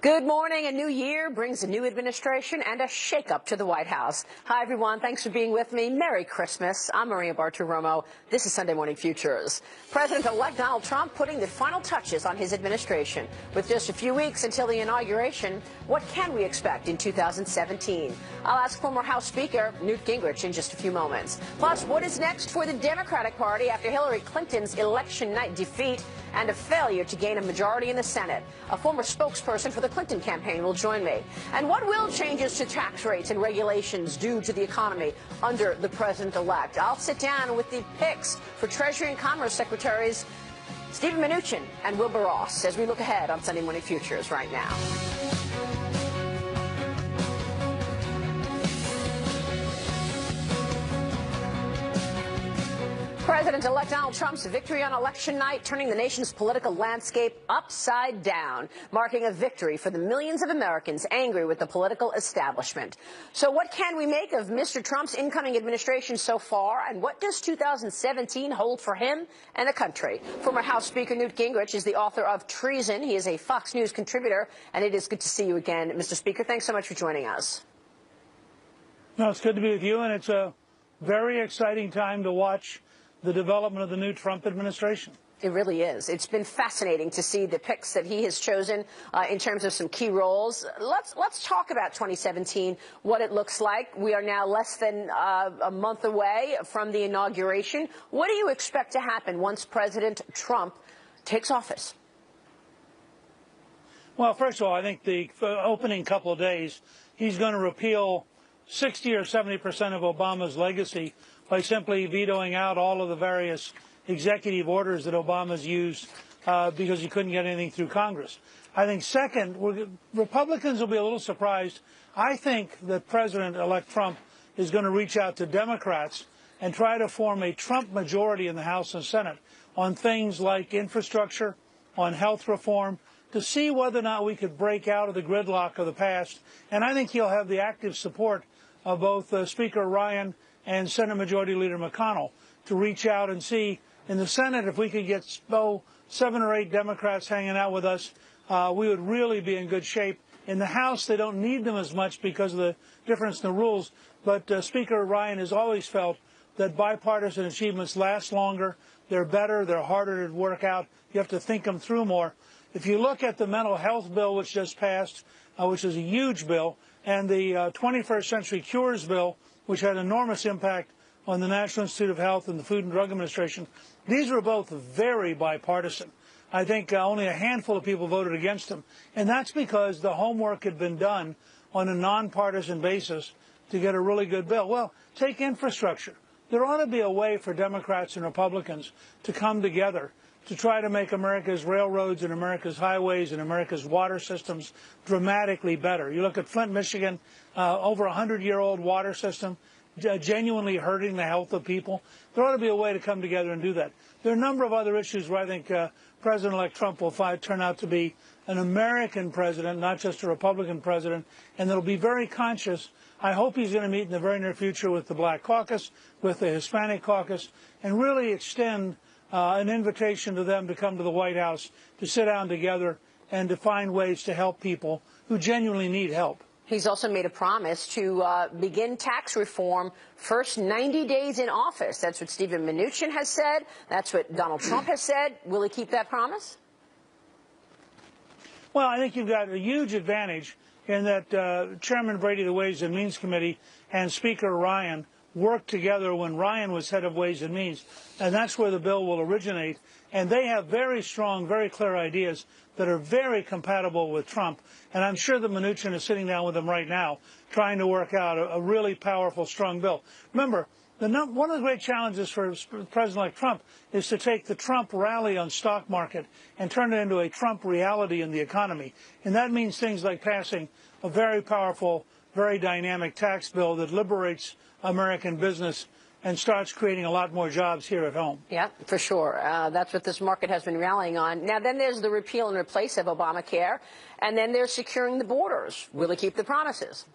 Good morning. A new year brings a new administration and a shakeup to the White House. Hi, everyone. Thanks for being with me. Merry Christmas. I'm Maria Bartiromo. This is Sunday Morning Futures. President-elect Donald Trump putting the final touches on his administration. With just a few weeks until the inauguration, what can we expect in 2017? I'll ask former House Speaker Newt Gingrich in just a few moments. Plus, what is next for the Democratic Party after Hillary Clinton's election night defeat and a failure to gain a majority in the Senate? A former spokesperson for the Clinton campaign will join me. And what will changes to tax rates and regulations do to the economy under the president-elect? I'll sit down with the picks for Treasury and Commerce Secretaries Steven Mnuchin and Wilbur Ross as we look ahead on Sunday Morning Futures right now. President-elect Donald Trump's victory on election night turning the nation's political landscape upside down, marking a victory for the millions of Americans angry with the political establishment. So what can we make of Mr. Trump's incoming administration so far, and what does 2017 hold for him and the country? Former House Speaker Newt Gingrich is the author of Treason. He is a Fox News contributor, and it is good to see you again, Mr. Speaker. Thanks so much for joining us. No, it's good to be with you, and it's a very exciting time to watch the development of the new Trump administration. It really is. It's been fascinating to see the picks that he has chosen in terms of some key roles. Let's talk about 2017, what it looks like. We are now less than a month away from the inauguration. What do you expect to happen once President Trump takes office? Well, first of all, I think the opening couple of days, he's going to repeal 60 or 70% of Obama's legacy by simply vetoing out all of the various executive orders that Obama's used because he couldn't get anything through Congress. I think second, Republicans will be a little surprised. I think that President-elect Trump is going to reach out to Democrats and try to form a Trump majority in the House and Senate on things like infrastructure, on health reform, to see whether or not we could break out of the gridlock of the past. And I think he'll have the active support of both Speaker Ryan and Senate Majority Leader McConnell to reach out and see in the Senate if we could get 7 or 8 Democrats hanging out with us, we would really be in good shape. In the House, they don't need them as much because of the difference in the rules, but Speaker Ryan has always felt that bipartisan achievements last longer, they're better, they're harder to work out, you have to think them through more. If you look at the mental health bill which just passed, which is a huge bill, and the 21st Century Cures bill, which had enormous impact on the National Institute of Health and the Food and Drug Administration. These were both very bipartisan. I think only a handful of people voted against them. And that's because the homework had been done on a nonpartisan basis to get a really good bill. Well, take infrastructure. There ought to be a way for Democrats and Republicans to come together to try to make America's railroads and America's highways and America's water systems dramatically better. You look at Flint, Michigan, over a 100-year-old water system, genuinely hurting the health of people. There ought to be a way to come together and do that. There are a number of other issues where I think President-elect Trump will turn out to be an American president, not just a Republican president, and they'll be very conscious. I hope he's going to meet in the very near future with the Black Caucus, with the Hispanic Caucus, and really extend an invitation to them to come to the White House to sit down together and to find ways to help people who genuinely need help. He's also made a promise to begin tax reform first 90 days in office. That's what Steven Mnuchin has said. That's what Donald Trump has said. Will he keep that promise? Well, I think you've got a huge advantage in that Chairman Brady of the Ways and Means Committee and Speaker Ryan worked together when Ryan was head of Ways and Means, and that's where the bill will originate. And they have very strong, very clear ideas that are very compatible with Trump. And I'm sure that Mnuchin is sitting down with them right now trying to work out a really powerful, strong bill. Remember, one of the great challenges for President-elect Trump is to take the Trump rally on stock market and turn it into a Trump reality in the economy. And that means things like passing a very powerful, very dynamic tax bill that liberates American business and starts creating a lot more jobs here at home. Yeah, for sure. That's what this market has been rallying on. Now, then there's the repeal and replace of Obamacare, and then there's securing the borders. Will he keep the promises?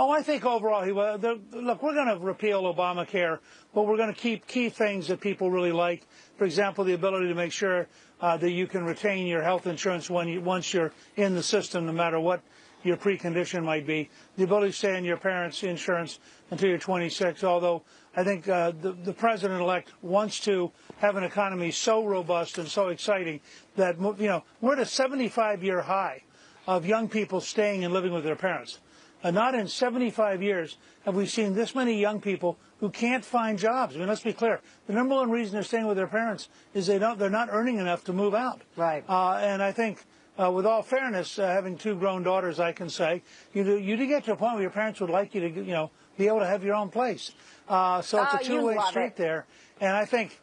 Oh, I think overall, look, we're going to repeal Obamacare, but we're going to keep key things that people really like. For example, the ability to make sure that you can retain your health insurance once you're in the system, no matter what your precondition might be. The ability to stay on your parents' insurance until you're 26, although I think the president-elect wants to have an economy so robust and so exciting that, we're at a 75-year high of young people staying and living with their parents. Not in 75 years have we seen this many young people who can't find jobs. I mean, let's be clear. The number one reason they're staying with their parents is they're not earning enough to move out. Right. And I think, with all fairness, having two grown daughters, I can say, you do get to a point where your parents would like you to, be able to have your own place. So it's a two-way street there. And I think,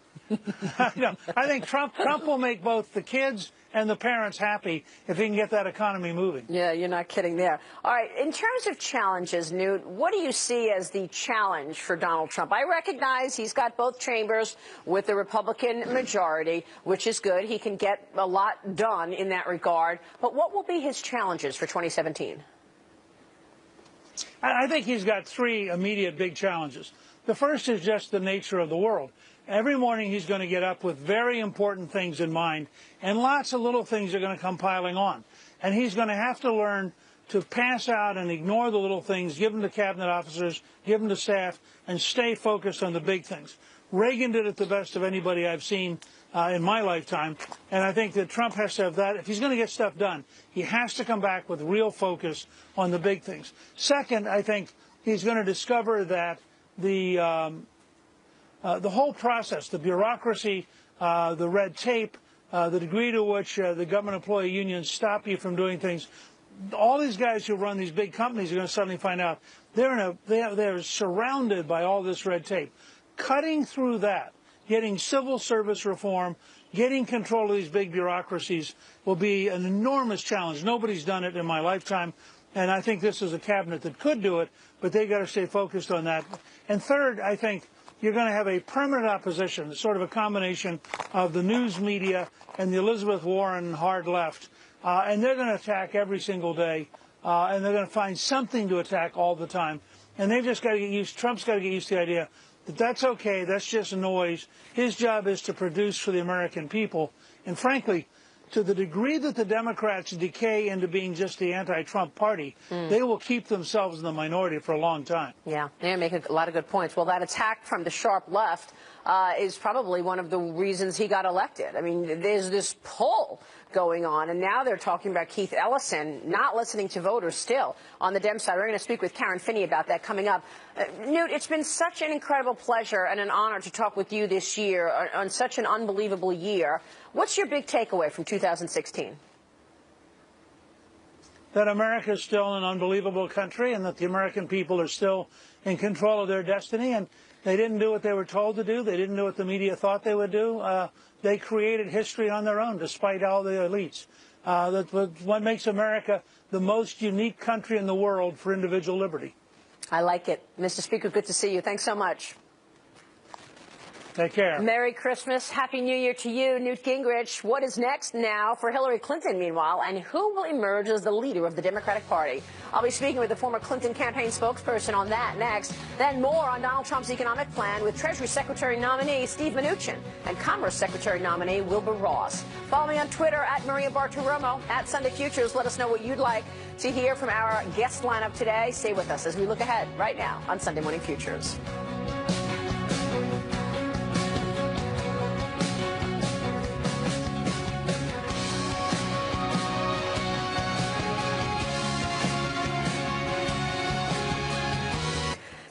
I think Trump will make both the kids and the parents happy if he can get that economy moving. Yeah, you're not kidding there. All right, in terms of challenges, Newt, what do you see as the challenge for Donald Trump? I recognize he's got both chambers with the Republican majority, which is good. He can get a lot done in that regard. But what will be his challenges for 2017? I think he's got three immediate big challenges. The first is just the nature of the world. Every morning he's going to get up with very important things in mind, and lots of little things are going to come piling on. And he's going to have to learn to pass out and ignore the little things, give them to cabinet officers, give them to staff, and stay focused on the big things. Reagan did it the best of anybody I've seen in my lifetime, and I think that Trump has to have that. If he's going to get stuff done, he has to come back with real focus on the big things. Second, I think he's going to discover that the whole process, the bureaucracy, the red tape, the degree to which the government employee unions stop you from doing things, all these guys who run these big companies are going to suddenly find out they're surrounded by all this red tape. Cutting through that, getting civil service reform, getting control of these big bureaucracies will be an enormous challenge. Nobody's done it in my lifetime, and I think this is a cabinet that could do it, but they've got to stay focused on that. And third, I think you're going to have a permanent opposition, sort of a combination of the news media and the Elizabeth Warren hard left, and they're going to attack every single day, and they're going to find something to attack all the time. And they've just got to get used, Trump's got to get used to the idea that that's okay, that's just noise. His job is to produce for the American people. And frankly, to the degree that the Democrats decay into being just the anti-Trump party, they will keep themselves in the minority for a long time. Yeah, they make a lot of good points. Well, that attack from the sharp left is probably one of the reasons he got elected. I mean, there's this pull going on, and now they're talking about Keith Ellison not listening to voters still on the Dem side. We're going to speak with Karen Finney about that coming up. Newt, it's been such an incredible pleasure and an honor to talk with you this year on such an unbelievable year. What's your big takeaway from 2016? That America is still an unbelievable country, and that the American people are still in control of their destiny, and they didn't do what they were told to do. They didn't do what the media thought they would do. They created history on their own, despite all the elites. That's what makes America the most unique country in the world for individual liberty. I like it. Mr. Speaker, good to see you. Thanks so much. Take care. Merry Christmas. Happy New Year to you, Newt Gingrich. What is next now for Hillary Clinton, meanwhile, and who will emerge as the leader of the Democratic Party? I'll be speaking with the former Clinton campaign spokesperson on that next. Then more on Donald Trump's economic plan with Treasury Secretary nominee Steve Mnuchin and Commerce Secretary nominee Wilbur Ross. Follow me on Twitter at Maria Bartiromo, at Sunday Futures. Let us know what you'd like to hear from our guest lineup today. Stay with us as we look ahead right now on Sunday Morning Futures.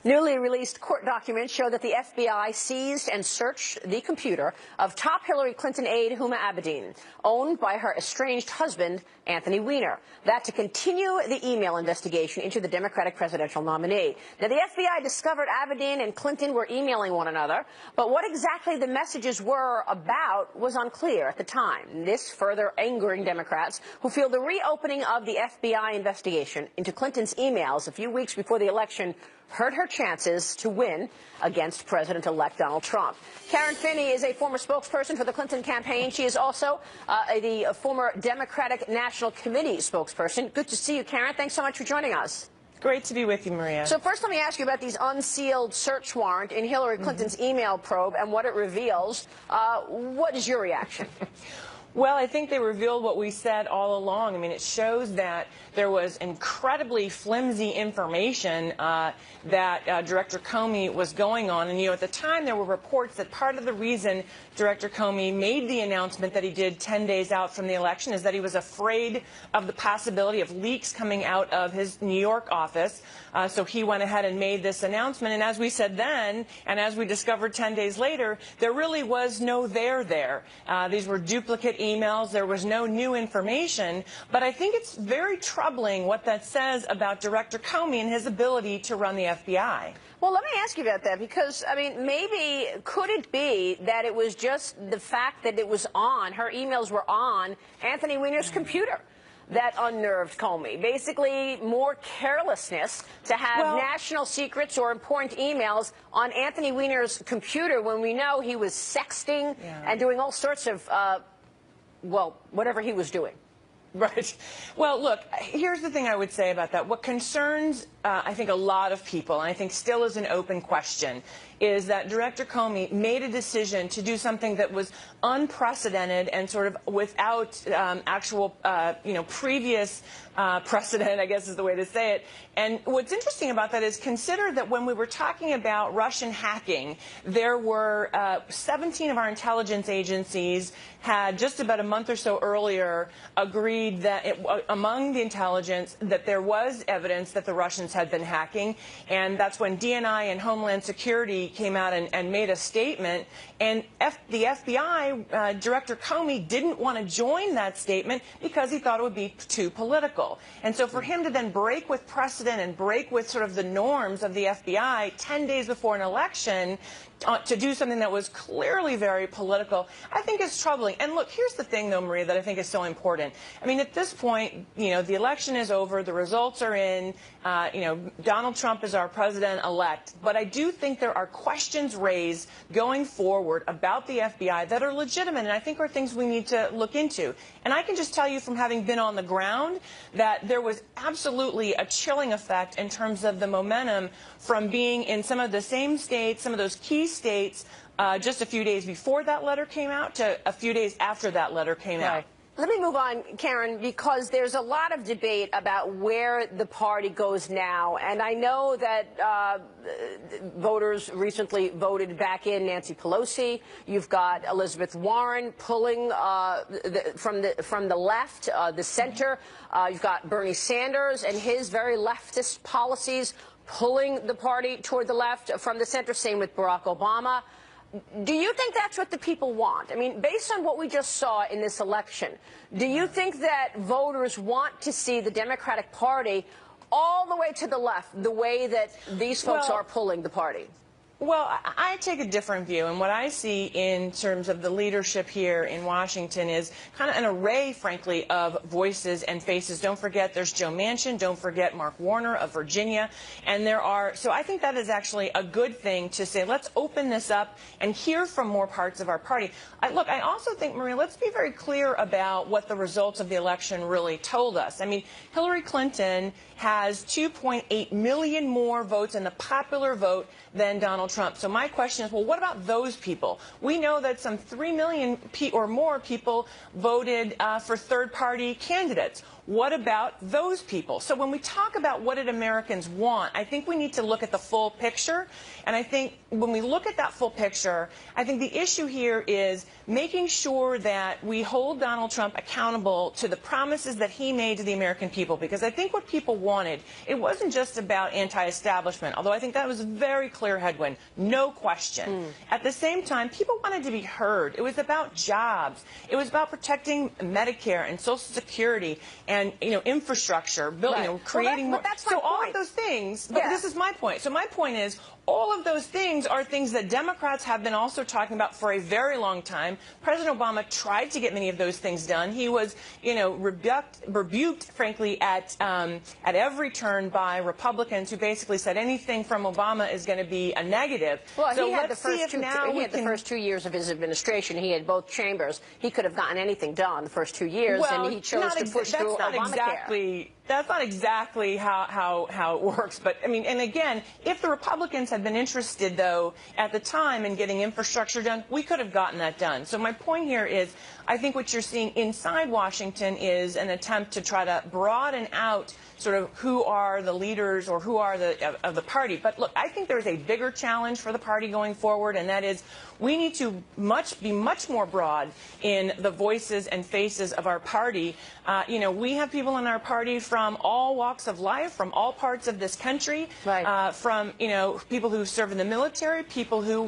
Newly released court documents show that the FBI seized and searched the computer of top Hillary Clinton aide Huma Abedin, owned by her estranged husband, Anthony Weiner. That to continue the email investigation into the Democratic presidential nominee. Now, the FBI discovered Abedin and Clinton were emailing one another, but what exactly the messages were about was unclear at the time. This further angering Democrats who feel the reopening of the FBI investigation into Clinton's emails a few weeks before the election hurt her chances to win against President-elect Donald Trump. Karen Finney is a former spokesperson for the Clinton campaign. She is also the former Democratic National Committee spokesperson. Good to see you, Karen. Thanks so much for joining us. Great to be with you, Maria. So first let me ask you about these unsealed search warrant in Hillary Clinton's email probe and what it reveals. What is your reaction? Well, I think they revealed what we said all along. I mean, it shows that there was incredibly flimsy information that Director Comey was going on. And, at the time there were reports that part of the reason Director Comey made the announcement that he did 10 days out from the election is that he was afraid of the possibility of leaks coming out of his New York office. So he went ahead and made this announcement. And as we said then, and as we discovered 10 days later, there really was no there. These were duplicate emails. There was no new information. But I think it's very troubling what that says about Director Comey and his ability to run the FBI. Well, let me ask you about that because, I mean, maybe could it be that it was just the fact that it was on, her emails were on Anthony Weiner's computer that unnerved Comey? Basically, more carelessness to have national secrets or important emails on Anthony Weiner's computer when we know he was sexting and doing all sorts of, well, whatever he was doing. Right. Well, look, here's the thing I would say about that. What concerns, I think, a lot of people, and I think still is an open question, is that Director Comey made a decision to do something that was unprecedented and sort of without actual, previous precedent, I guess is the way to say it. And what's interesting about that is consider that when we were talking about Russian hacking, there were 17 of our intelligence agencies had just about a month or so earlier agreed that among the intelligence that there was evidence that the Russians had been hacking. And that's when DNI and Homeland Security came out and made a statement. And the FBI, Director Comey, didn't want to join that statement because he thought it would be too political. And so for him to then break with precedent and break with sort of the norms of the FBI 10 days before an election to do something that was clearly very political, I think is troubling. And look, here's the thing, though, Maria, that I think is so important. I mean, at this point, the election is over, the results are in, Donald Trump is our president-elect. But I do think there are questions raised going forward about the FBI that are legitimate and I think are things we need to look into. And I can just tell you from having been on the ground that there was absolutely a chilling effect in terms of the momentum from being in some of the same states, some of those key states, just a few days before that letter came out to a few days after that letter came out. Let me move on, Karen, because there's a lot of debate about where the party goes now. And I know that voters recently voted back in Nancy Pelosi. You've got Elizabeth Warren pulling from the left, the center. You've got Bernie Sanders and his very leftist policies pulling the party toward the left from the center. Same with Barack Obama. Do you think that's what the people want? I mean, based on what we just saw in this election, do you think that voters want to see the Democratic Party all the way to the left, the way that these folks are pulling the party? Well, I take a different view, and what I see in terms of the leadership here in Washington is kind of an array, frankly, of voices and faces. Don't forget there's Joe Manchin, don't forget Mark Warner of Virginia, and so I think that is actually a good thing to say, let's open this up and hear from more parts of our party. Look, I also think, Maria, let's be very clear about what the results of the election really told us. I mean, Hillary Clinton has 2.8 million more votes in the popular vote than Donald Trump. So my question is, well, what about those people? We know that some 3 million or more people voted for third-party candidates. What about those people? So when we talk about what did Americans want, I think we need to look at the full picture. And I think when we look at that full picture, I think the issue here is making sure that we hold Donald Trump accountable to the promises that he made to the American people. Because I think what people wanted, it wasn't just about anti-establishment, although I think that was a very clear headwind, no question. At the same time, people wanted to be heard. It was about jobs. It was about protecting Medicare and Social Security and infrastructure, building, creating more. So all of those things. But this is my point. So my point is, all of those things are things that Democrats have been also talking about for a very long time. President Obama tried to get many of those things done. He was, rebuked, frankly, at every turn by Republicans who basically said anything from Obama is going to be a negative. Well, so he had the first 2 years of his administration. He had both chambers. He could have gotten anything done the first 2 years, and he chose to push through Obamacare. That's not exactly how it works. But, I mean, and again, if the Republicans had been interested, though, at the time in getting infrastructure done, we could have gotten that done. So my point here is I think what you're seeing inside Washington is an attempt to try to broaden out sort of who are the leaders or who are of the party. But look, I think there's a bigger challenge for the party going forward, and that is we need to be much more broad in the voices and faces of our party. You know, we have people in our party from all walks of life, from all parts of this country, right. From, you know, people who serve in the military, people who,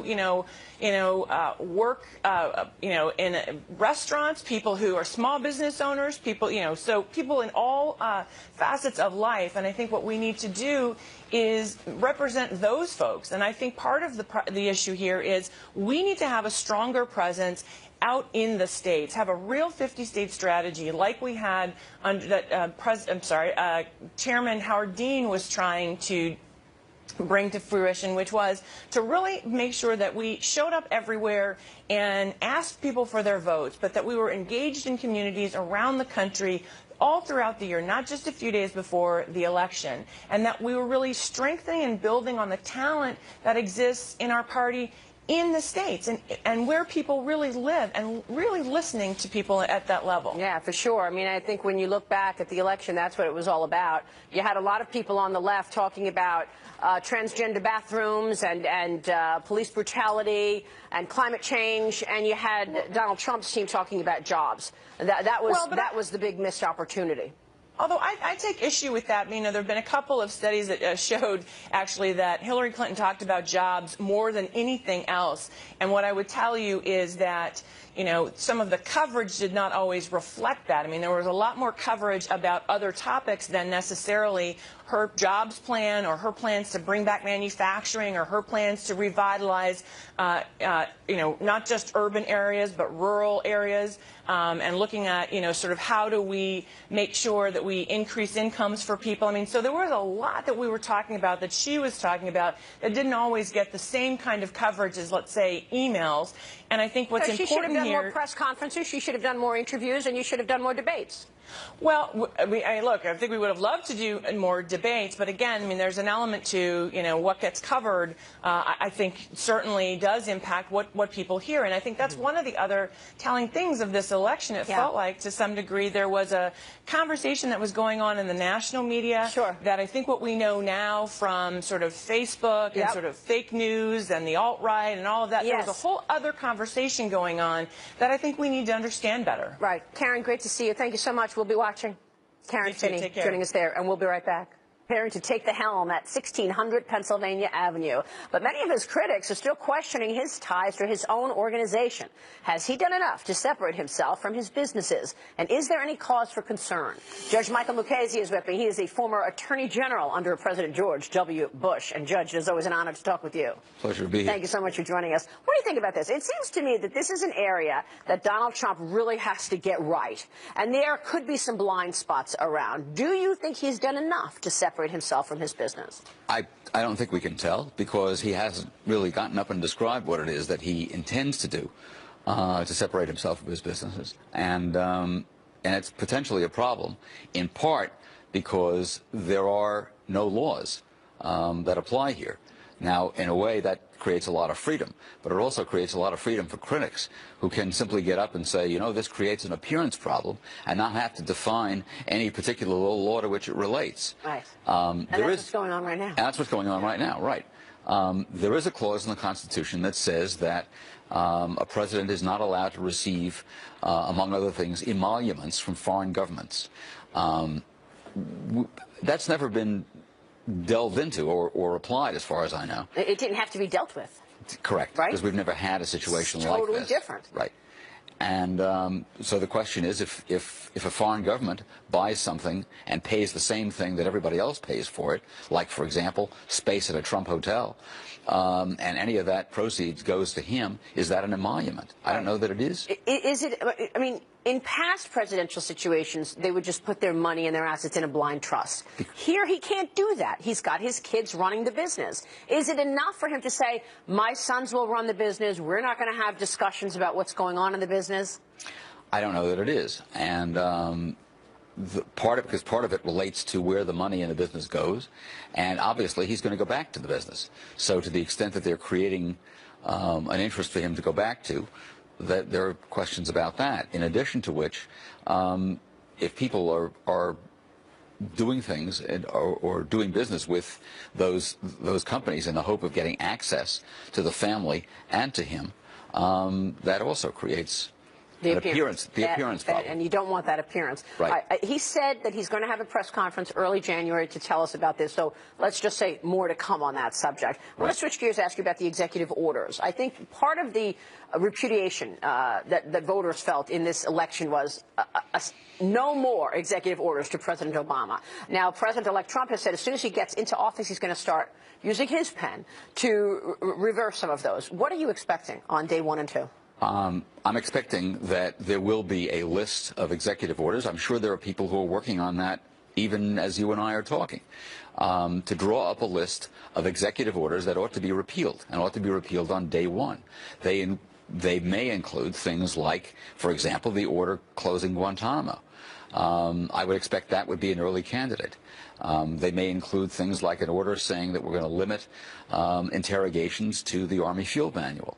work, in restaurants, people who are small business owners, people, so people in all facets of life. And I think what we need to do is represent those folks. And I think part of the issue here is we need to have a stronger presence out in the states, have a real 50-state strategy like we had under that Chairman Howard Dean was trying to bring to fruition, which was to really make sure that we showed up everywhere and asked people for their votes, but that we were engaged in communities around the country all throughout the year, not just a few days before the election, and that we were really strengthening and building on the talent that exists in our party in the states and where people really live and really listening to people at that level. Yeah, for sure. I mean, I think when you look back at the election, that's what it was all about. You had a lot of people on the left talking about transgender bathrooms and police brutality and climate change, and you had Donald Trump's team talking about jobs. That was the big missed opportunity. Although I take issue with that. There have been a couple of studies that showed, actually, that Hillary Clinton talked about jobs more than anything else. And what I would tell you is that, some of the coverage did not always reflect that. There was a lot more coverage about other topics than necessarily her jobs plan or her plans to bring back manufacturing or her plans to revitalize, not just urban areas but rural areas, and looking at, sort of how do we make sure that we increase incomes for people. So there was a lot that we were talking about, that she was talking about, that didn't always get the same kind of coverage as, let's say, emails. And I think what's important here... She should have done more press conferences, she should have done more interviews, and you should have done more debates. Well, look, I think we would have loved to do more debates, but again, there's an element to, what gets covered, I think certainly does impact what people hear. And I think that's one of the other telling things of this election. It felt like, to some degree, there was a conversation that was going on in the national media that I think what we know now from sort of Facebook and sort of fake news and the alt-right and all of that, there was a whole other conversation going on that I think we need to understand better. Right. Karen, great to see you. Thank you so much. We'll be watching. Karen Finney joining us there, and we'll be right back. Preparing to take the helm at 1600 Pennsylvania Avenue. But many of his critics are still questioning his ties to his own organization. Has he done enough to separate himself from his businesses? And is there any cause for concern? Judge Michael Mukasey is with me. He is a former Attorney General under President George W. Bush. And, Judge, it is always an honor to talk with you. Pleasure to be here. Thank you so much for joining us. What do you think about this? It seems to me that this is an area that Donald Trump really has to get right. And there could be some blind spots around. Do you think he's done enough to separate himself from his business? I don't think we can tell, because he hasn't really gotten up and described what it is that he intends to do to separate himself from his businesses. And it's potentially a problem, in part because there are no laws that apply here. Now, in a way, that creates a lot of freedom, but it also creates a lot of freedom for critics who can simply get up and say, this creates an appearance problem, and not have to define any particular law to which it relates. Right. And that's what's going on right now. And that's what's going on right now, right. There is a clause in the Constitution that says that a president is not allowed to receive, among other things, emoluments from foreign governments. That's never been delved into or applied, as far as I know. It didn't have to be dealt with. Correct. Right? Because we've never had a situation like this. Totally different. Right. And so the question is, if a foreign government buys something and pays the same thing that everybody else pays for it, like, for example, space at a Trump hotel, and any of that proceeds goes to him, is that an emolument? I don't know that it is. Is it? In past presidential situations, they would just put their money and their assets in a blind trust. Here, he can't do that. He's got his kids running the business. Is it enough for him to say, my sons will run the business, we're not going to have discussions about what's going on in the business? I don't know that it is. And because part of it relates to where the money in the business goes, and obviously he's going to go back to the business. So to the extent that they're creating an interest for him to go back to, that there are questions about that. In addition to which, if people are doing things or doing business with those companies in the hope of getting access to the family and to him, that also creates the appearance problem. And you don't want that appearance. Right. He said that he's going to have a press conference early January to tell us about this, so let's just say more to come on that subject. I want to switch gears and ask you about the executive orders. I think part of the repudiation that voters felt in this election was no more executive orders to President Obama. Now, President-elect Trump has said as soon as he gets into office, he's going to start using his pen to reverse some of those. What are you expecting on day 1 and 2? I'm expecting that there will be a list of executive orders. I'm sure there are people who are working on that even as you and I are talking, to draw up a list of executive orders that ought to be repealed and ought to be repealed on day 1. They may include things like, for example, the order closing Guantanamo. I would expect that would be an early candidate. They may include things like an order saying that we're going to limit interrogations to the Army Field Manual.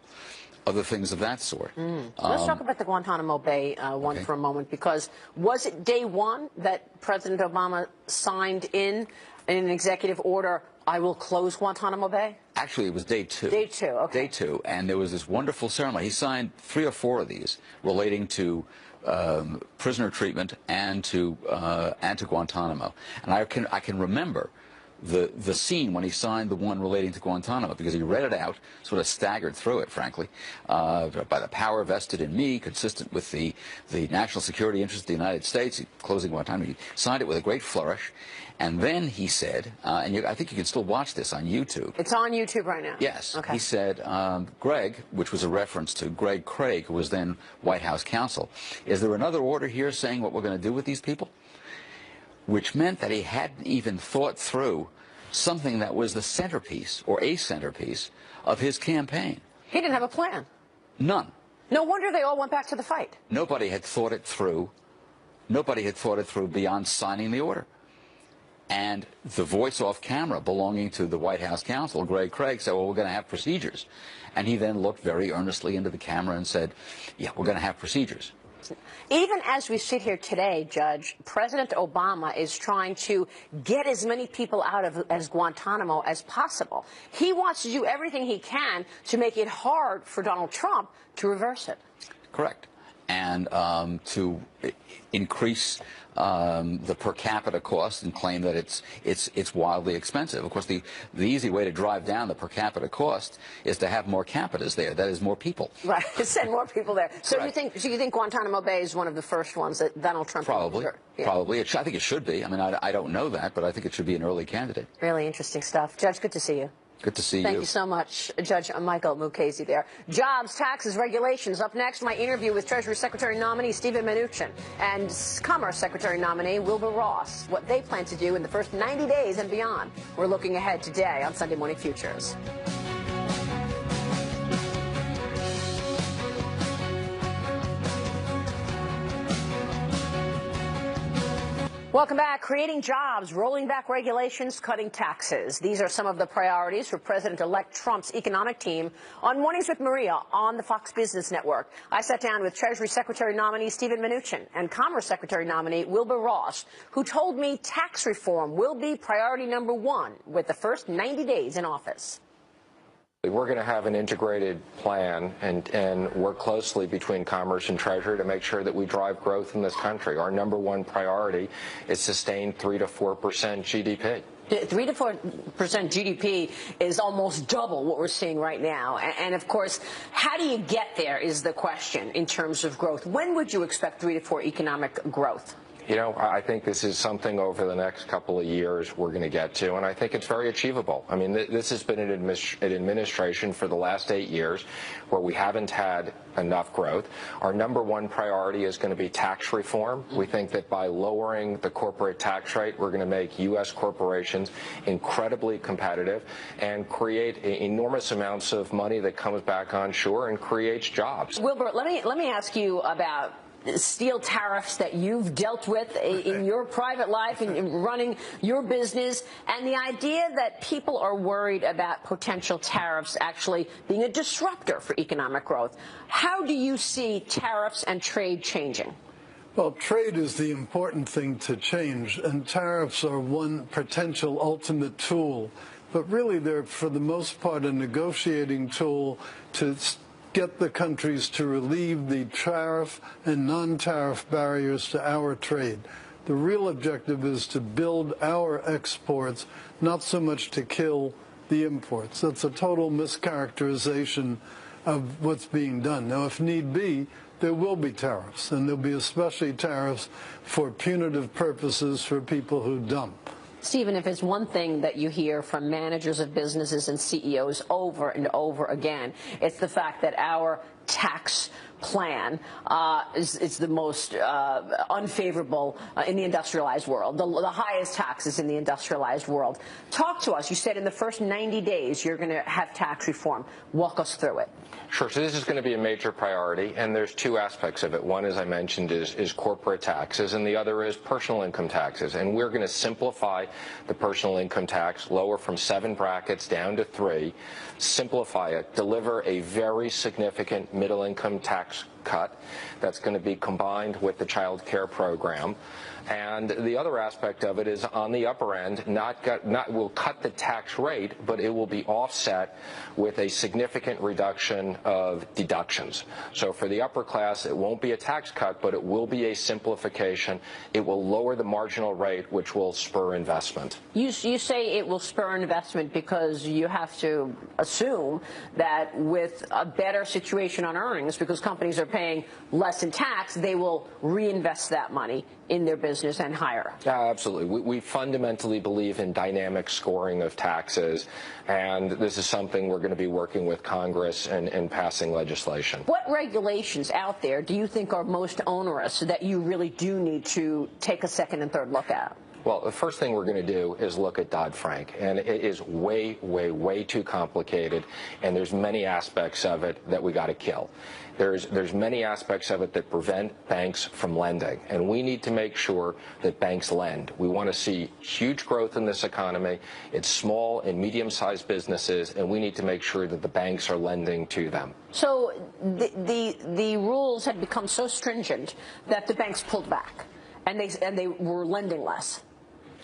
Other things of that sort. Let's talk about the Guantanamo Bay one for a moment, because was it day 1 that President Obama signed in an executive order, I will close Guantanamo Bay? Actually, it was day 2. Day 2, okay. Day 2, and there was this wonderful ceremony. He signed 3 or 4 of these relating to prisoner treatment and to Guantanamo. And I can remember the scene when he signed the one relating to Guantanamo, because he read it out, sort of staggered through it, frankly, by the power vested in me, consistent with the national security interest of the United States, closing Guantanamo. He signed it with a great flourish, and then he said, and I think you can still watch this on YouTube. It's on YouTube right now? Yes. Okay. He said, Greg, which was a reference to Greg Craig, who was then White House counsel, is there another order here saying what we're going to do with these people? Which meant that he hadn't even thought through something that was the centerpiece, or a centerpiece, of his campaign. He didn't have a plan. None. No wonder they all went back to the fight. Nobody had thought it through. Nobody had thought it through beyond signing the order. And the voice off camera belonging to the White House counsel, Greg Craig, said, well, we're going to have procedures. And he then looked very earnestly into the camera and said, yeah, we're going to have procedures. Even as we sit here today, Judge, President Obama is trying to get as many people out of Guantanamo as possible. He wants to do everything he can to make it hard for Donald Trump to reverse it. Correct. And to increase the per capita cost and claim that it's wildly expensive. Of course, the easy way to drive down the per capita cost is to have more capitas there. That is, more people. Right. Send more people there. So Correct. you think Guantanamo Bay is one of the first ones that Donald Trump Probably. Yeah. Probably. I think it should be. I mean, I don't know that, but I think it should be an early candidate. Really interesting stuff. Judge, good to see you. Good to see you. Thank you so much, Judge Michael Mukasey there. Jobs, taxes, regulations. Up next, my interview with Treasury Secretary nominee Steven Mnuchin and Commerce Secretary nominee Wilbur Ross. What they plan to do in the first 90 days and beyond. We're looking ahead today on Sunday Morning Futures. Welcome back. Creating jobs, rolling back regulations, cutting taxes. These are some of the priorities for President-elect Trump's economic team on Mornings with Maria on the Fox Business Network. I sat down with Treasury Secretary nominee Steven Mnuchin and Commerce Secretary nominee Wilbur Ross, who told me tax reform will be priority number 1 with the first 90 days in office. We're going to have an integrated plan and work closely between Commerce and Treasury to make sure that we drive growth in this country. Our number 1 priority is sustained 3 to 4% GDP. 3 to 4% GDP is almost double what we're seeing right now. And of course, how do you get there is the question in terms of growth. When would you expect 3 to 4 economic growth? You know, I think this is something over the next couple of years we're going to get to, and I think it's very achievable. I mean, this has been an administration for the last 8 years where we haven't had enough growth. Our number 1 priority is going to be tax reform. We think that by lowering the corporate tax rate, we're going to make U.S. corporations incredibly competitive and create enormous amounts of money that comes back onshore and creates jobs. Wilbur, let me ask you about steel tariffs that you've dealt with in your private life, in running your business, and the idea that people are worried about potential tariffs actually being a disruptor for economic growth. How do you see tariffs and trade changing? Well, trade is the important thing to change, and tariffs are one potential ultimate tool. But really, they're, for the most part, a negotiating tool to get the countries to relieve the tariff and non-tariff barriers to our trade. The real objective is to build our exports, not so much to kill the imports. That's a total mischaracterization of what's being done. Now, if need be, there will be tariffs, and there'll be especially tariffs for punitive purposes for people who dump. Stephen, if it's one thing that you hear from managers of businesses and CEOs over and over again, it's the fact that our tax plan is the most unfavorable in the industrialized world, the highest taxes in the industrialized world. Talk to us. You said in the first 90 days you're going to have tax reform. Walk us through it. Sure. So this is going to be a major priority, and there's two aspects of it. One, as I mentioned, is corporate taxes, and the other is personal income taxes. And we're going to simplify the personal income tax, lower from 7 brackets down to 3, simplify it, deliver a very significant middle income tax cut that's going to be combined with the child care program. And the other aspect of it is on the upper end, will cut the tax rate, but it will be offset with a significant reduction of deductions. So for the upper class, it won't be a tax cut, but it will be a simplification. It will lower the marginal rate, which will spur investment. You say it will spur investment because you have to assume that with a better situation on earnings, because companies are paying less in tax, they will reinvest that money in their business and hire. Absolutely. We fundamentally believe in dynamic scoring of taxes, and this is something we're going to be working with Congress and passing legislation. What regulations out there do you think are most onerous that you really do need to take a second and third look at? Well, the first thing we're going to do is look at Dodd-Frank, and it is way, way, way too complicated, and there's many aspects of it that we got to kill. There's many aspects of it that prevent banks from lending, and we need to make sure that banks lend. We want to see huge growth in this economy. It's small and medium-sized businesses, and we need to make sure that the banks are lending to them. So the rules had become so stringent that the banks pulled back, and they were lending less.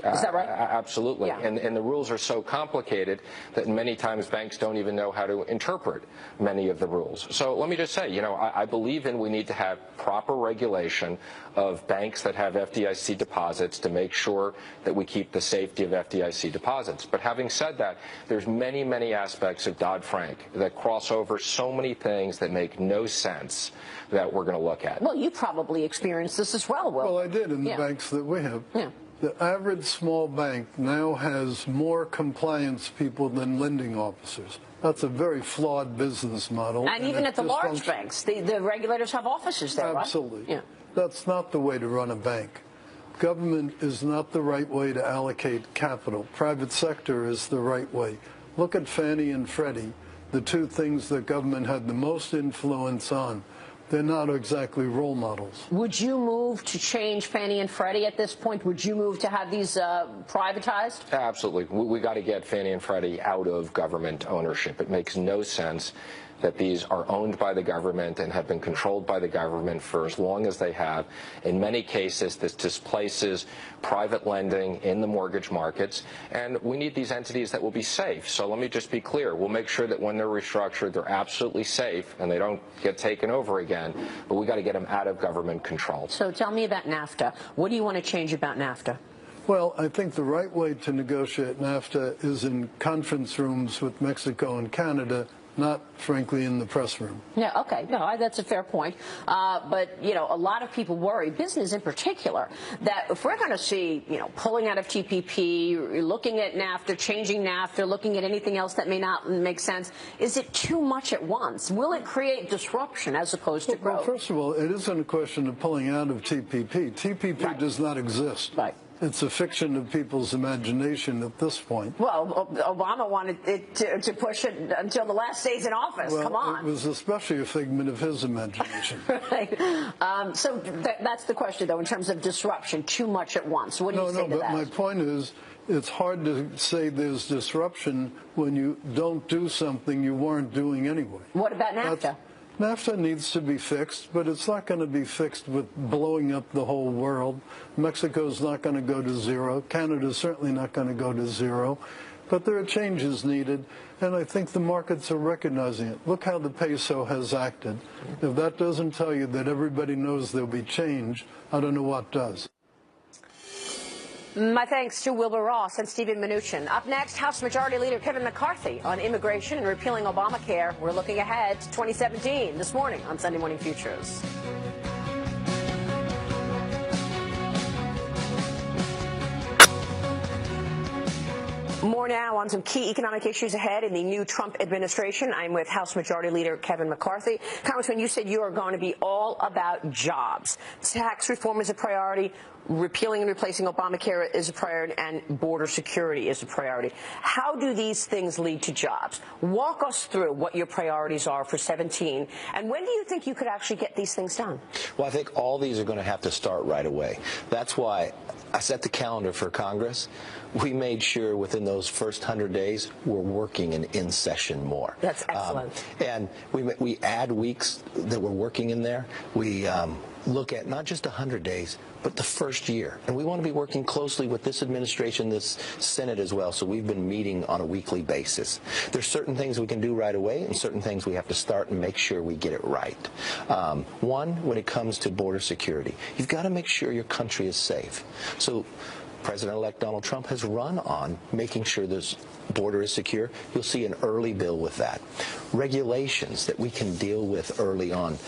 Is that right? Absolutely. Yeah. And the rules are so complicated that many times banks don't even know how to interpret many of the rules. So let me just say, I believe we need to have proper regulation of banks that have FDIC deposits to make sure that we keep the safety of FDIC deposits. But having said that, there's many, many aspects of Dodd-Frank that cross over so many things that make no sense that we're going to look at. Well, you probably experienced this as well, Will. Well, I did in the banks that we have. Yeah. The average small bank now has more compliance people than lending officers. That's a very flawed business model. And even at the large banks, the regulators have offices there, Absolutely. Right? Yeah. That's not the way to run a bank. Government is not the right way to allocate capital. Private sector is the right way. Look at Fannie and Freddie, the two things that government had the most influence on. They're not exactly role models. Would you move to change Fannie and Freddie at this point? Would you move to have these privatized? Absolutely. We got to get Fannie and Freddie out of government ownership. It makes no sense that these are owned by the government and have been controlled by the government for as long as they have. In many cases, this displaces private lending in the mortgage markets, and we need these entities that will be safe. So let me just be clear. We'll make sure that when they're restructured, they're absolutely safe and they don't get taken over again, but we got to get them out of government control. So tell me about NAFTA. What do you want to change about NAFTA? Well, I think the right way to negotiate NAFTA is in conference rooms with Mexico and Canada, not, frankly, in the press room. Yeah, okay. No, that's a fair point. But, a lot of people worry, business in particular, that if we're going to see, pulling out of TPP, looking at NAFTA, changing NAFTA, looking at anything else that may not make sense, is it too much at once? Will it create disruption as opposed to growth? Well, first of all, it isn't a question of pulling out of TPP. TPP does not exist. Right. It's a fiction of people's imagination at this point. Well, Obama wanted it to push it until the last days in office. Well, come on. It was especially a figment of his imagination. Right. So that's the question, though, in terms of disruption, too much at once. What do you say to that? No, but my point is, it's hard to say there's disruption when you don't do something you weren't doing anyway. What about NAFTA? NAFTA needs to be fixed, but it's not going to be fixed with blowing up the whole world. Mexico's not going to go to zero. Canada's certainly not going to go to zero. But there are changes needed, and I think the markets are recognizing it. Look how the peso has acted. If that doesn't tell you that everybody knows there'll be change, I don't know what does. My thanks to Wilbur Ross and Stephen Mnuchin. Up next, House Majority Leader Kevin McCarthy on immigration and repealing Obamacare. We're looking ahead to 2017 this morning on Sunday Morning Futures. More now on some key economic issues ahead in the new Trump administration. I'm with House Majority Leader Kevin McCarthy. Congressman, you said you are going to be all about jobs. Tax reform is a priority. Repealing and replacing Obamacare is a priority, and border security is a priority. How do these things lead to jobs? Walk us through what your priorities are for 17, and when do you think you could actually get these things done? Well, I think all these are going to have to start right away. That's why I set the calendar for Congress. We made sure within those first 100 days we're working and in session more. That's excellent. And we add weeks that we're working in there. We look at not just 100 days, but the first year. And we want to be working closely with this administration, this Senate as well, so we've been meeting on a weekly basis. There's certain things we can do right away and certain things we have to start and make sure we get it right. One, when it comes to border security, you've got to make sure your country is safe. So President-elect Donald Trump has run on making sure this border is secure. You'll see an early bill with that. Regulations that we can deal with early on,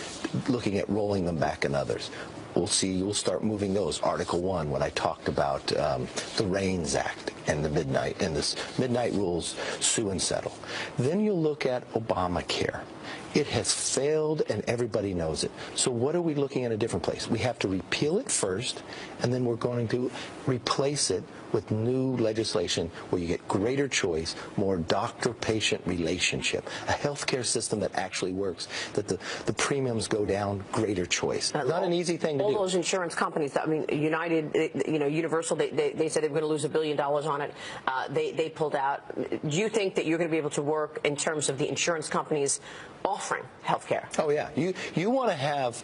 looking at rolling them back in others. We'll start moving those. Article 1, when I talked about the REINS Act and the this midnight rules, sue and settle. Then you'll look at Obamacare. It has failed, and everybody knows it. So what are we looking at a different place? We have to repeal it first, and then we're going to replace it with new legislation where you get greater choice, more doctor-patient relationship, a healthcare system that actually works, that the premiums go down, greater choice. Not an easy thing to do. All those insurance companies, I mean, United, Universal, they said they were going to lose $1 billion on it. They pulled out. Do you think that you're going to be able to work in terms of the insurance companies offering health care? Oh yeah, you want to have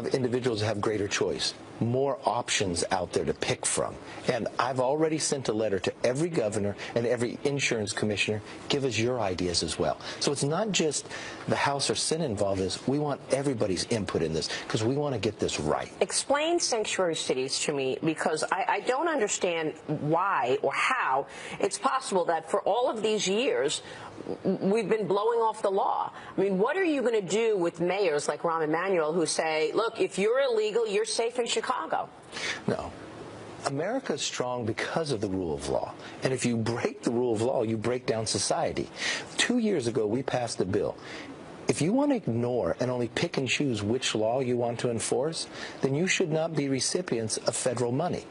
individuals that have greater choice, more options out there to pick from. And I've already sent a letter to every governor and every insurance commissioner. Give us your ideas as well. So it's not just the House or Senate involved in this. We want everybody's input in this because we want to get this right. Explain sanctuary cities to me, because I don't understand why or how it's possible that for all of these years we've been blowing off the law. I mean, what are you going to do with mayors like Rahm Emanuel who say, look, if you're illegal, you're safe in Chicago? No. America is strong because of the rule of law. And if you break the rule of law, you break down society. 2 years ago, we passed a bill. If you want to ignore and only pick and choose which law you want to enforce, then you should not be recipients of federal money.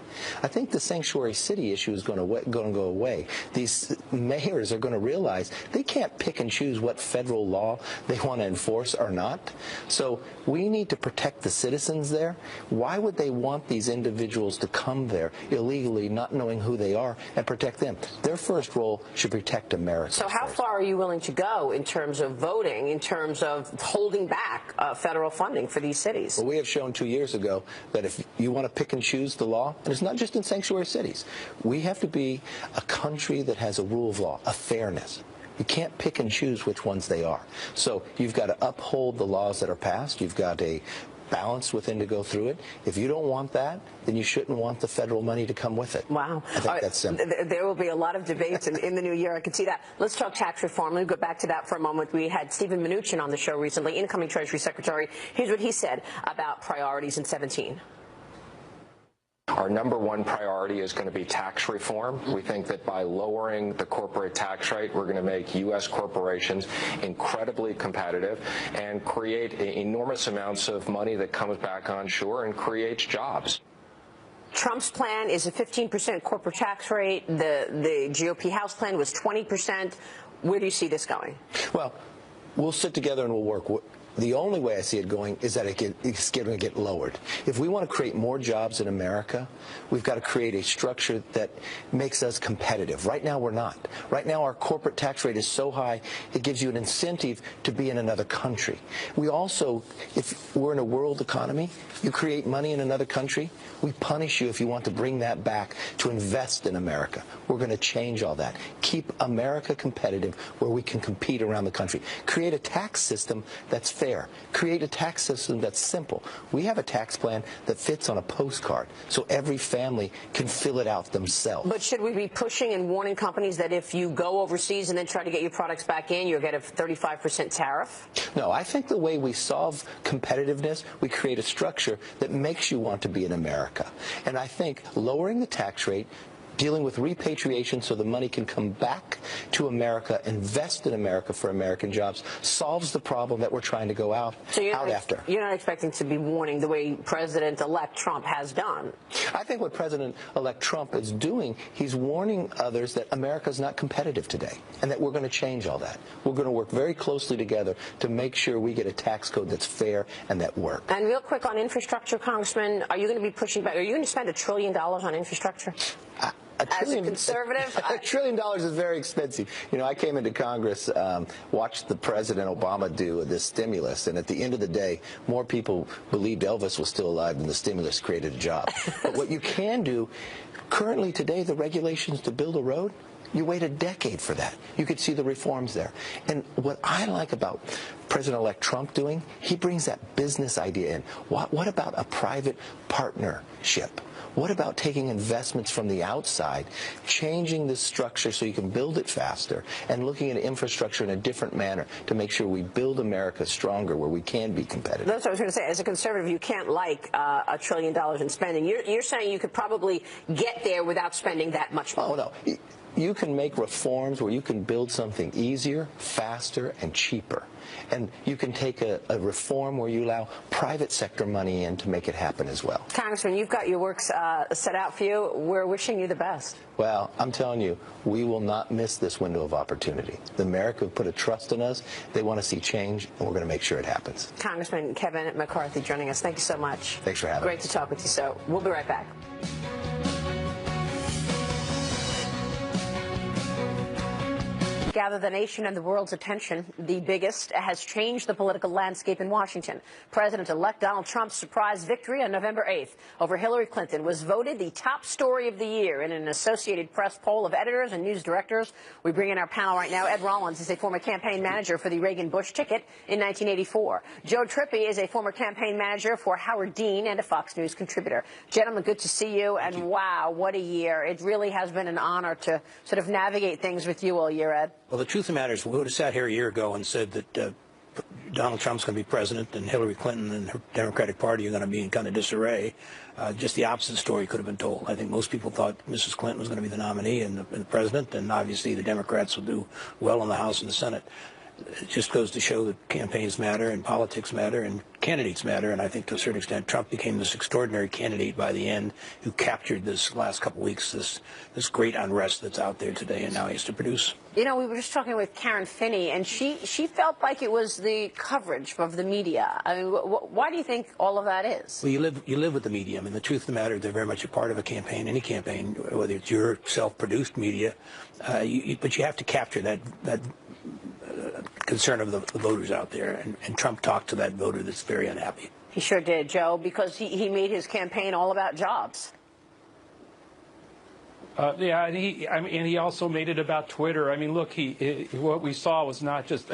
I think the sanctuary city issue is going to go away. These mayors are going to realize they can't pick and choose what federal law they want to enforce or not. So we need to protect the citizens there. Why would they want these individuals to come there illegally, not knowing who they are, and protect them? Their first role should protect America. So how far are you willing to go in terms of voting, in terms of holding back federal funding for these cities? Well, we have shown 2 years ago that if you want to pick and choose the law, and it's not just in sanctuary cities, we have to be a country that has a rule of law, a fairness. You can't pick and choose which ones they are. So you've got to uphold the laws that are passed. You've got a balance within to go through it. If you don't want that, then you shouldn't want the federal money to come with it. Wow. I think that's simple. There will be a lot of debates in the new year. I can see that. Let's talk tax reform. Let me go back to that for a moment. We had Stephen Mnuchin on the show recently, incoming Treasury Secretary. Here's what he said about priorities in 17. Our number one priority is going to be tax reform. We think that by lowering the corporate tax rate, we're going to make U.S. corporations incredibly competitive and create enormous amounts of money that comes back onshore and creates jobs. Trump's plan is a 15% corporate tax rate. The GOP House plan was 20%. Where do you see this going? Well, we'll sit together and we'll work. The only way I see it going is that it's going to get lowered. If we want to create more jobs in America, we've got to create a structure that makes us competitive. Right now, we're not. Right now, our corporate tax rate is so high, it gives you an incentive to be in another country. We also, if we're in a world economy, you create money in another country, we punish you if you want to bring that back to invest in America. We're going to change all that. Keep America competitive where we can compete around the country. Create a tax system that's fair. Create a tax system that's simple. We have a tax plan that fits on a postcard, so every family can fill it out themselves. But should we be pushing and warning companies that if you go overseas and then try to get your products back in, you'll get a 35% tariff? No, I think the way we solve competitiveness, we create a structure that makes you want to be in America. And I think lowering the tax rate, dealing with repatriation so the money can come back to America, invest in America for American jobs, solves the problem that we're trying to go out after. You're not expecting to be warning the way President-elect Trump has done? I think what President-elect Trump is doing, he's warning others that America's not competitive today and that we're going to change all that. We're going to work very closely together to make sure we get a tax code that's fair and that works. And real quick on infrastructure, Congressman, are you going to be pushing back? Are you going to spend $1 trillion on infrastructure? As a conservative? $1 trillion is very expensive. You know, I came into Congress, watched the President Obama do this stimulus, and at the end of the day, more people believed Elvis was still alive than the stimulus created a job. But what you can do, currently today, the regulations to build a road, you wait a decade for that. You could see the reforms there. And what I like about President-elect Trump doing, he brings that business idea in. What about a private partnership? What about taking investments from the outside, changing the structure so you can build it faster, and looking at infrastructure in a different manner to make sure we build America stronger where we can be competitive? That's what I was going to say. As a conservative, you can't like $1 trillion in spending. You're saying you could probably get there without spending that much money. Oh, no. You can make reforms where you can build something easier, faster, and cheaper. And you can take a reform where you allow private sector money in to make it happen as well. Congressman, you've got your works set out for you. We're wishing you the best. Well, I'm telling you, we will not miss this window of opportunity. The America put a trust in us. They want to see change, and we're going to make sure it happens. Congressman Kevin McCarthy joining us. Thank you so much. Thanks for having me. Great to talk with you. So we'll be right back. Gather the nation and the world's attention. The biggest has changed the political landscape in Washington. President-elect Donald Trump's surprise victory on November 8th over Hillary Clinton was voted the top story of the year in an Associated Press poll of editors and news directors. We bring in our panel right now. Ed Rollins is a former campaign manager for the Reagan-Bush ticket in 1984. Joe Trippi is a former campaign manager for Howard Dean and a Fox News contributor. Gentlemen, good to see you. And wow, what a year. It really has been an honor to sort of navigate things with you all year, Ed. Well, the truth of the matter is we would have sat here a year ago and said that Donald Trump's going to be president and Hillary Clinton and her Democratic Party are going to be in kind of disarray. Just the opposite story could have been told. I think most people thought Mrs. Clinton was going to be the nominee and the president, and obviously the Democrats will do well in the House and the Senate. It just goes to show that campaigns matter and politics matter and candidates matter, and I think to a certain extent Trump became this extraordinary candidate by the end who captured this last couple of weeks, this great unrest that's out there today, and now he has to produce. You know, we were just talking with Karen Finney, and she felt like it was the coverage of the media. I mean, why do you think all of that is? Well, you live with the media. I mean, the truth of the matter, they're very much a part of a campaign, any campaign, whether it's your self-produced media, but you have to capture that concern of the voters out there, and Trump talked to that voter that's very unhappy. He sure did, Joe, because he made his campaign all about jobs. Yeah, and he also made it about Twitter. I mean, look, what we saw was not just.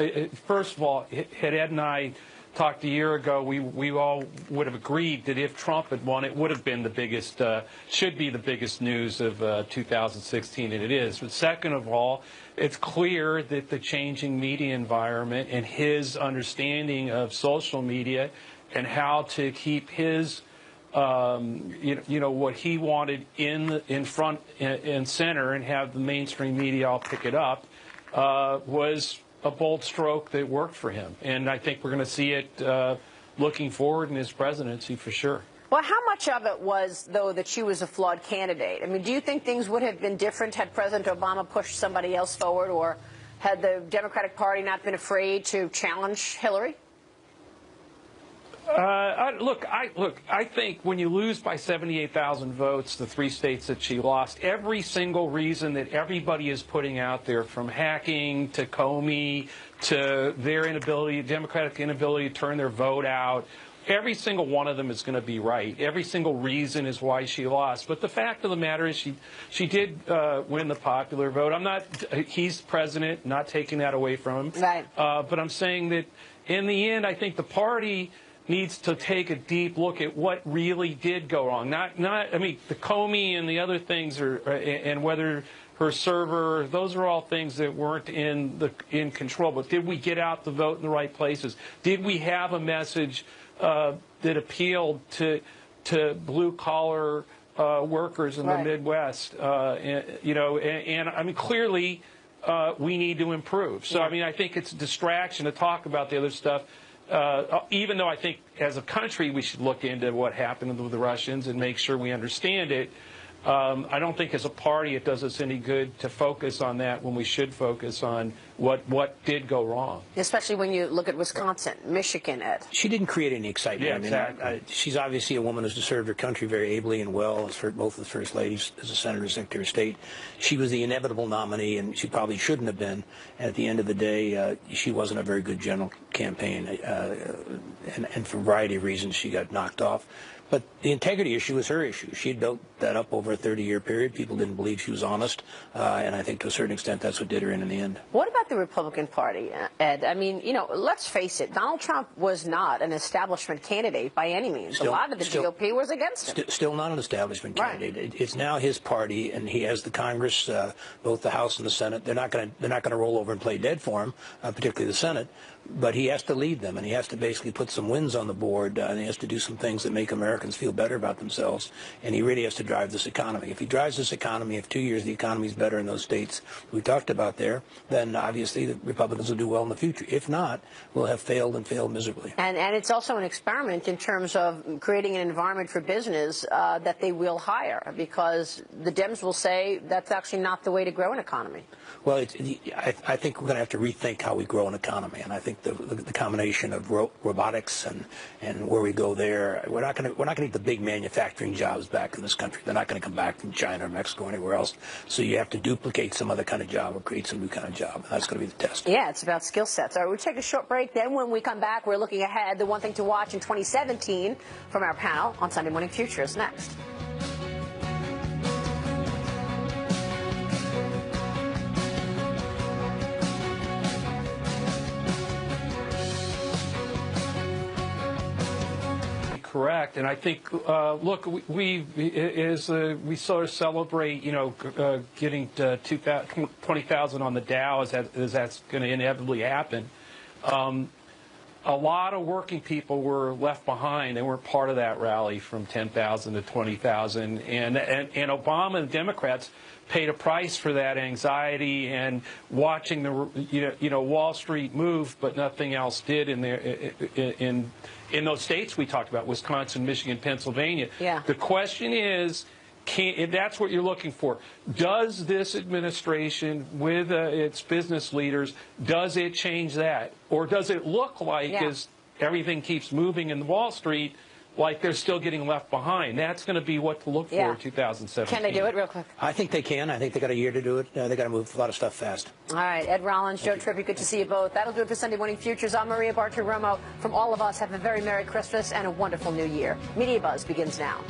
First of all, had Ed and I talked a year ago, we all would have agreed that if Trump had won, it would have been the biggest, should be the biggest news of 2016, and it is. But second of all, it's clear that the changing media environment and his understanding of social media and how to keep his what he wanted in front and center and have the mainstream media all pick it up was a bold stroke that worked for him. And I think we're going to see it looking forward in his presidency for sure. Well, how much of it was, though, that she was a flawed candidate? I mean, do you think things would have been different had President Obama pushed somebody else forward, or had the Democratic Party not been afraid to challenge Hillary? I think when you lose by 78,000 votes, the 3 states that she lost, every single reason that everybody is putting out there, from hacking to Comey to their inability, Democratic inability to turn their vote out, every single one of them is going to be right. Every single reason is why she lost. But the fact of the matter is she did win the popular vote. He's president, not taking that away from him. Right. But I'm saying that in the end, I think the party needs to take a deep look at what really did go wrong. I mean, the Comey and the other things and whether her server, those are all things that weren't in control. But did we get out the vote in the right places? Did we have a message that appealed to blue collar workers in the Midwest? And I mean, clearly we need to improve. So I mean, I think it's a distraction to talk about the other stuff. Even though I think as a country we should look into what happened with the Russians and make sure we understand it, I don't think as a party it does us any good to focus on that when we should focus on what did go wrong. Especially when you look at Wisconsin, Michigan, Ed. She didn't create any excitement. Yeah, I mean, exactly. She's obviously a woman who's served her country very ably and well, as both the first ladies, as a senator, secretary of state. She was the inevitable nominee, and she probably shouldn't have been. And at the end of the day, she wasn't a very good general campaign, and for a variety of reasons, she got knocked off. But the integrity issue was her issue. She had built that up over a 30-year period. People didn't believe she was honest, and I think to a certain extent that's what did her in the end. What about the Republican Party, Ed? I mean, let's face it, Donald Trump was not an establishment candidate by any means. A lot of the GOP was against him. Still not an establishment candidate. It's now his party, and he has the Congress, both the House and the Senate. They're not going to roll over and play dead for him, particularly the Senate. But he has to lead them, and he has to basically put some wins on the board, and he has to do some things that make Americans feel better about themselves, and he really has to drive this economy. If he drives this economy, if 2 years the economy is better in those states we talked about there, then obviously the Republicans will do well in the future. If not, we'll have failed and failed miserably. And it's also an experiment in terms of creating an environment for business that they will hire, because the Dems will say that's actually not the way to grow an economy. Well, I think we're going to have to rethink how we grow an economy, and I think the combination of robotics and where we go there, we're not going to need the big manufacturing jobs back in this country. They're not going to come back from China or Mexico or anywhere else. So you have to duplicate some other kind of job or create some new kind of job, and that's going to be the test. Yeah, it's about skill sets. All right, we'll take a short break. Then when we come back, we're looking ahead. The one thing to watch in 2017 from our panel on Sunday Morning Futures next. Correct, and I think, look, we sort of celebrate, getting to 20,000 on the Dow as that's going to inevitably happen. A lot of working people were left behind. They weren't part of that rally from 10,000 to 20,000, and Obama and the Democrats paid a price for that anxiety and watching the Wall Street move, but nothing else did in those states we talked about, Wisconsin, Michigan, Pennsylvania. Yeah. The question is, if that's what you're looking for, does this administration, with its business leaders, does it change that? Or does it look like, as everything keeps moving in Wall Street, like they're still getting left behind? That's going to be what to look for in 2017. Can they do it real quick? I think they can. I think they got a year to do it. They got to move a lot of stuff fast. All right, Ed Rollins, Joe Trippi, good to see you both. That'll do it for Sunday Morning Futures. I'm Maria Bartiromo. From all of us, have a very Merry Christmas and a wonderful New Year. Media Buzz begins now.